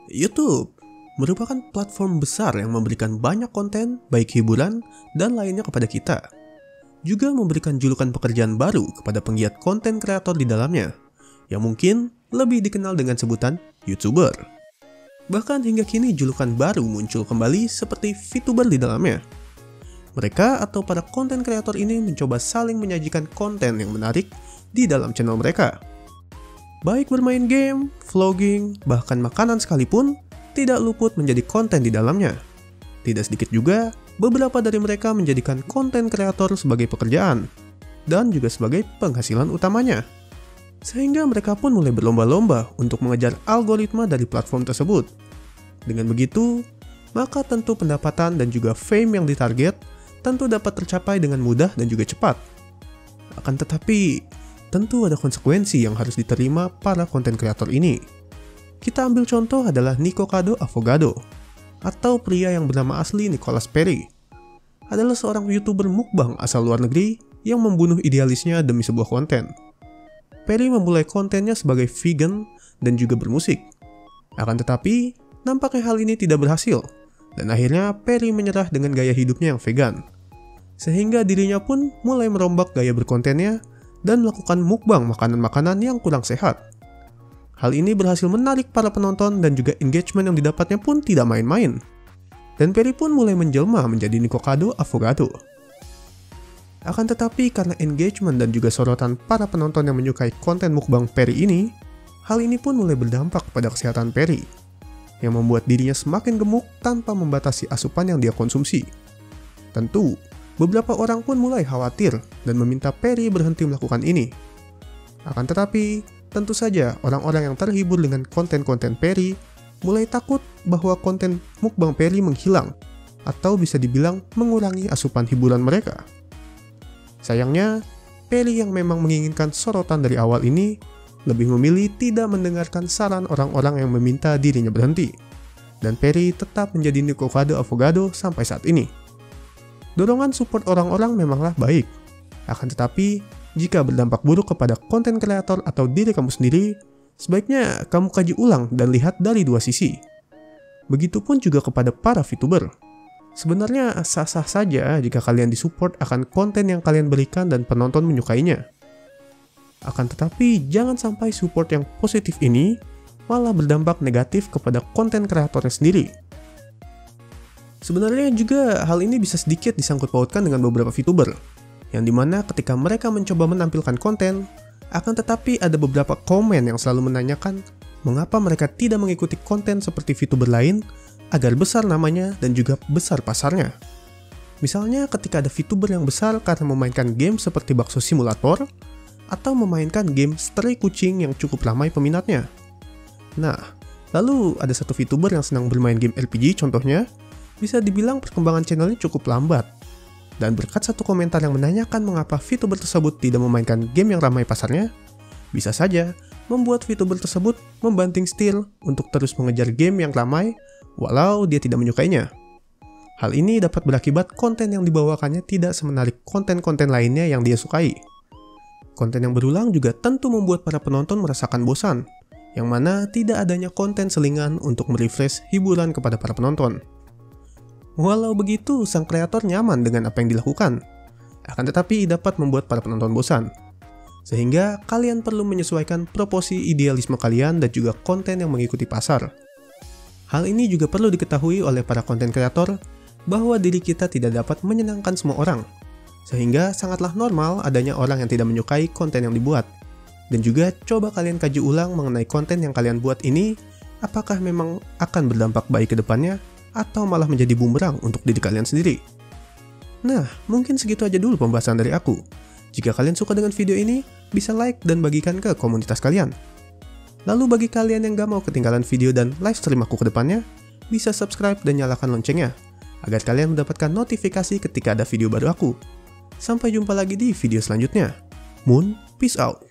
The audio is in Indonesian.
YouTube merupakan platform besar yang memberikan banyak konten, baik hiburan dan lainnya kepada kita. Juga memberikan julukan pekerjaan baru kepada penggiat konten kreator di dalamnya, yang mungkin lebih dikenal dengan sebutan YouTuber. Bahkan hingga kini julukan baru muncul kembali seperti VTuber di dalamnya. Mereka atau para konten kreator ini mencoba saling menyajikan konten yang menarik di dalam channel mereka. Baik bermain game, vlogging, bahkan makanan sekalipun tidak luput menjadi konten di dalamnya. Tidak sedikit juga, beberapa dari mereka menjadikan konten kreator sebagai pekerjaan dan juga sebagai penghasilan utamanya. Sehingga mereka pun mulai berlomba-lomba untuk mengejar algoritma dari platform tersebut. Dengan begitu, maka tentu pendapatan dan juga fame yang ditarget tentu dapat tercapai dengan mudah dan juga cepat. Akan tetapi, tentu ada konsekuensi yang harus diterima para konten kreator ini. Kita ambil contoh adalah Nikocado Avocado, atau pria yang bernama asli Nicholas Perry. Adalah seorang YouTuber mukbang asal luar negeri yang membunuh idealisnya demi sebuah konten. Perry memulai kontennya sebagai vegan dan juga bermusik. Akan tetapi, nampaknya hal ini tidak berhasil, dan akhirnya Perry menyerah dengan gaya hidupnya yang vegan. Sehingga dirinya pun mulai merombak gaya berkontennya dan melakukan mukbang makanan-makanan yang kurang sehat. Hal ini berhasil menarik para penonton dan juga engagement yang didapatnya pun tidak main-main. Dan Perry pun mulai menjelma menjadi Nikocado Avocado. Akan tetapi karena engagement dan juga sorotan para penonton yang menyukai konten mukbang Perry ini, hal ini pun mulai berdampak pada kesehatan Perry, yang membuat dirinya semakin gemuk tanpa membatasi asupan yang dia konsumsi. Tentu, beberapa orang pun mulai khawatir dan meminta Perry berhenti melakukan ini. Akan tetapi, tentu saja orang-orang yang terhibur dengan konten-konten Perry mulai takut bahwa konten mukbang Perry menghilang atau bisa dibilang mengurangi asupan hiburan mereka. Sayangnya, Perry yang memang menginginkan sorotan dari awal ini lebih memilih tidak mendengarkan saran orang-orang yang meminta dirinya berhenti. Dan Perry tetap menjadi Nikocado Avocado sampai saat ini. Dorongan support orang-orang memanglah baik. Akan tetapi, jika berdampak buruk kepada konten kreator atau diri kamu sendiri, sebaiknya kamu kaji ulang dan lihat dari dua sisi. Begitupun juga kepada para VTuber. Sebenarnya sah-sah saja jika kalian disupport akan konten yang kalian berikan dan penonton menyukainya. Akan tetapi, jangan sampai support yang positif ini malah berdampak negatif kepada konten kreatornya sendiri. Sebenarnya juga hal ini bisa sedikit disangkut pautkan dengan beberapa VTuber, yang dimana ketika mereka mencoba menampilkan konten, akan tetapi ada beberapa komen yang selalu menanyakan mengapa mereka tidak mengikuti konten seperti VTuber lain agar besar namanya dan juga besar pasarnya. Misalnya ketika ada VTuber yang besar karena memainkan game seperti bakso simulator, atau memainkan game Stray Kucing yang cukup ramai peminatnya. Nah, lalu ada satu VTuber yang senang bermain game RPG contohnya, bisa dibilang perkembangan channelnya cukup lambat. Dan berkat satu komentar yang menanyakan mengapa VTuber tersebut tidak memainkan game yang ramai pasarnya, bisa saja membuat VTuber tersebut membanting setir untuk terus mengejar game yang ramai walau dia tidak menyukainya. Hal ini dapat berakibat konten yang dibawakannya tidak semenarik konten-konten lainnya yang dia sukai. Konten yang berulang juga tentu membuat para penonton merasakan bosan, yang mana tidak adanya konten selingan untuk merefresh hiburan kepada para penonton. Walau begitu, sang kreator nyaman dengan apa yang dilakukan, akan tetapi dapat membuat para penonton bosan. Sehingga kalian perlu menyesuaikan proporsi idealisme kalian dan juga konten yang mengikuti pasar. Hal ini juga perlu diketahui oleh para konten kreator bahwa diri kita tidak dapat menyenangkan semua orang. Sehingga sangatlah normal adanya orang yang tidak menyukai konten yang dibuat. Dan juga coba kalian kaji ulang mengenai konten yang kalian buat ini, apakah memang akan berdampak baik ke depannya, atau malah menjadi bumerang untuk diri kalian sendiri. Nah, mungkin segitu aja dulu pembahasan dari aku. Jika kalian suka dengan video ini, bisa like dan bagikan ke komunitas kalian. Lalu bagi kalian yang gak mau ketinggalan video dan live stream aku ke depannya, bisa subscribe dan nyalakan loncengnya, agar kalian mendapatkan notifikasi ketika ada video baru aku. Sampai jumpa lagi di video selanjutnya. Moon, peace out.